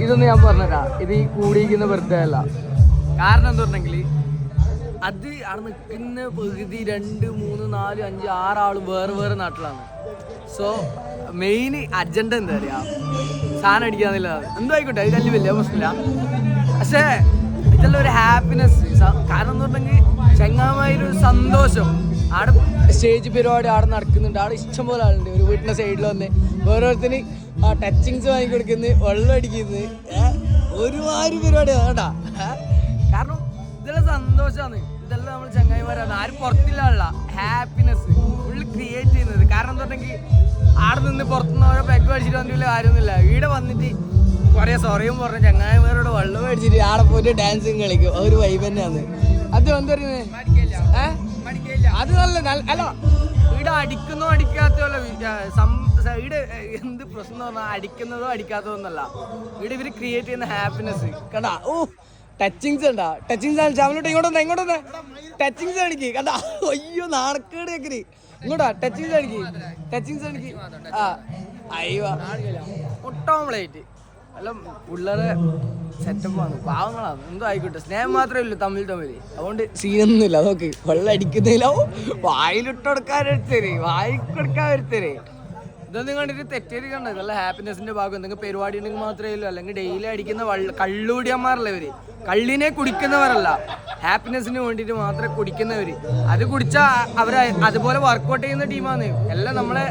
ഇതൊന്നും ഞാൻ പറഞ്ഞതാ, ഇത് ഈ കൂടിയിരിക്കുന്ന വെറുതെ അല്ല. കാരണം എന്താ പറഞ്ഞെങ്കിൽ അത് അവിടെ നിൽക്കുന്ന പകുതി 2, 3, 4, 5, 6 ആളും വേറെ വേറെ നാട്ടിലാണ്. സോ മെയിൻ അജണ്ട എന്താ പറയുക, സാധനം അടിക്കാന്നുള്ളതാണ്. എന്തോ ആയിക്കോട്ടെ, അത് വലിയ വലിയ പ്രശ്നമില്ല. പക്ഷേ ഇതെല്ലാം ഒരു ഹാപ്പിനെസ്. കാരണം എന്ന് പറഞ്ഞെങ്കിൽ ചങ്ങാമായൊരു സന്തോഷം. അവിടെ സ്റ്റേജ് പരിപാടി അവിടെ നടക്കുന്നുണ്ട്, അവിടെ ഇഷ്ടംപോലെ ആളുണ്ട്. ഒരു വീട്ടിൻ്റെ സൈഡിൽ വന്ന് ഓരോരുത്തര് ടച്ചിങ്സ് വാങ്ങിക്കൊടുക്കുന്നത്, വെള്ളം അടിക്കുന്നത്, ഒരുമാതിരി പരിപാടി വേണ്ടാ. കാരണം ഇതെല്ലാം സന്തോഷമാണ്, ഇതെല്ലാം നമ്മൾ ചങ്ങായിമാരാണ്. ആരും പുറത്തില്ല, ഹാപ്പിനെസ് ഫുള്ള് ക്രിയേറ്റ് ചെയ്യുന്നത്. കാരണം എന്താ പറഞ്ഞെങ്കിൽ അവിടെ നിന്ന് പുറത്തുനിന്ന് ഓരോ പെഗ് അടിച്ചിട്ട് വന്നില്ല കാര്യമൊന്നുമില്ല. ഇവിടെ വന്നിട്ട് കുറേ സൊറയും പറഞ്ഞ ചങ്ങായിമാരോട് വെള്ളം മേടിച്ചിട്ട് ആടെ പോയിട്ട് ഡാൻസും കളിക്കും. ഒരു വൈബ് തന്നെയാണ് അത്. എന്താ പറയുന്നത്, അത് നല്ല അല്ല. ഇവിടെ അടിക്കുന്നോ അടിക്കാത്തോ ഇവിടെ എന്ത് പ്രശ്നം പറഞ്ഞാൽ അടിക്കുന്നതോ അടിക്കാത്തതോ ഒന്നല്ല. ഇവിടെ ഇവർ ക്രിയേറ്റ് ചെയ്യുന്ന ഹാപ്പിനെസ് കണ്ടാ. ഓ ടച്ചിങ്സ് ഉണ്ടാ, ടച്ചിങ്സ് ചാമലോട്ട് ഇങ്ങോട്ടൊന്ന് ടച്ചിങ്സ് അടിക്ക് കണ്ടാ. അയ്യോ നാണക്കേട് കേക്കരി, ഇങ്ങോട്ടാ ടച്ചിങ്സ് അടിക്ക്. ആ അയ്യോ ഒട്ടോംപ്ലേറ്റ് എല്ലാം പിള്ളേരെ സെറ്റപ്പാണ്, പാവങ്ങളാണ്. എന്തോ ആയിക്കോട്ടെ, സ്നേഹം മാത്രമേ ഉള്ളൂ തമ്മിൽ. അതുകൊണ്ട് സീനൊന്നുമില്ല. അതൊക്കെ വെള്ളം അടിക്കുന്നില്ല, വായിലിട്ട് കൊടുക്കാൻ ഒരുത്തര് ഇതൊന്നും കണ്ടിട്ട് തെറ്റേരി കണ്ടത്. നല്ല ഹാപ്പിനെസിന്റെ ഭാഗം. എന്തെങ്കിലും പരിപാടി ഉണ്ടെങ്കിൽ മാത്രമേ ഉള്ളൂ. അല്ലെങ്കിൽ ഡെയിലി അടിക്കുന്ന കള്ളുകൂടിയന്മാരല്ല ഇവര്. കള്ളിനെ കുടിക്കുന്നവരല്ല, ഹാപ്പിനെസിന് വേണ്ടിയിട്ട് മാത്രമേ കുടിക്കുന്നവര്. അത് കുടിച്ചാൽ അവർ അതുപോലെ വർക്കൗട്ട് ചെയ്യുന്ന ടീമാണ്. എല്ലാം നമ്മളെ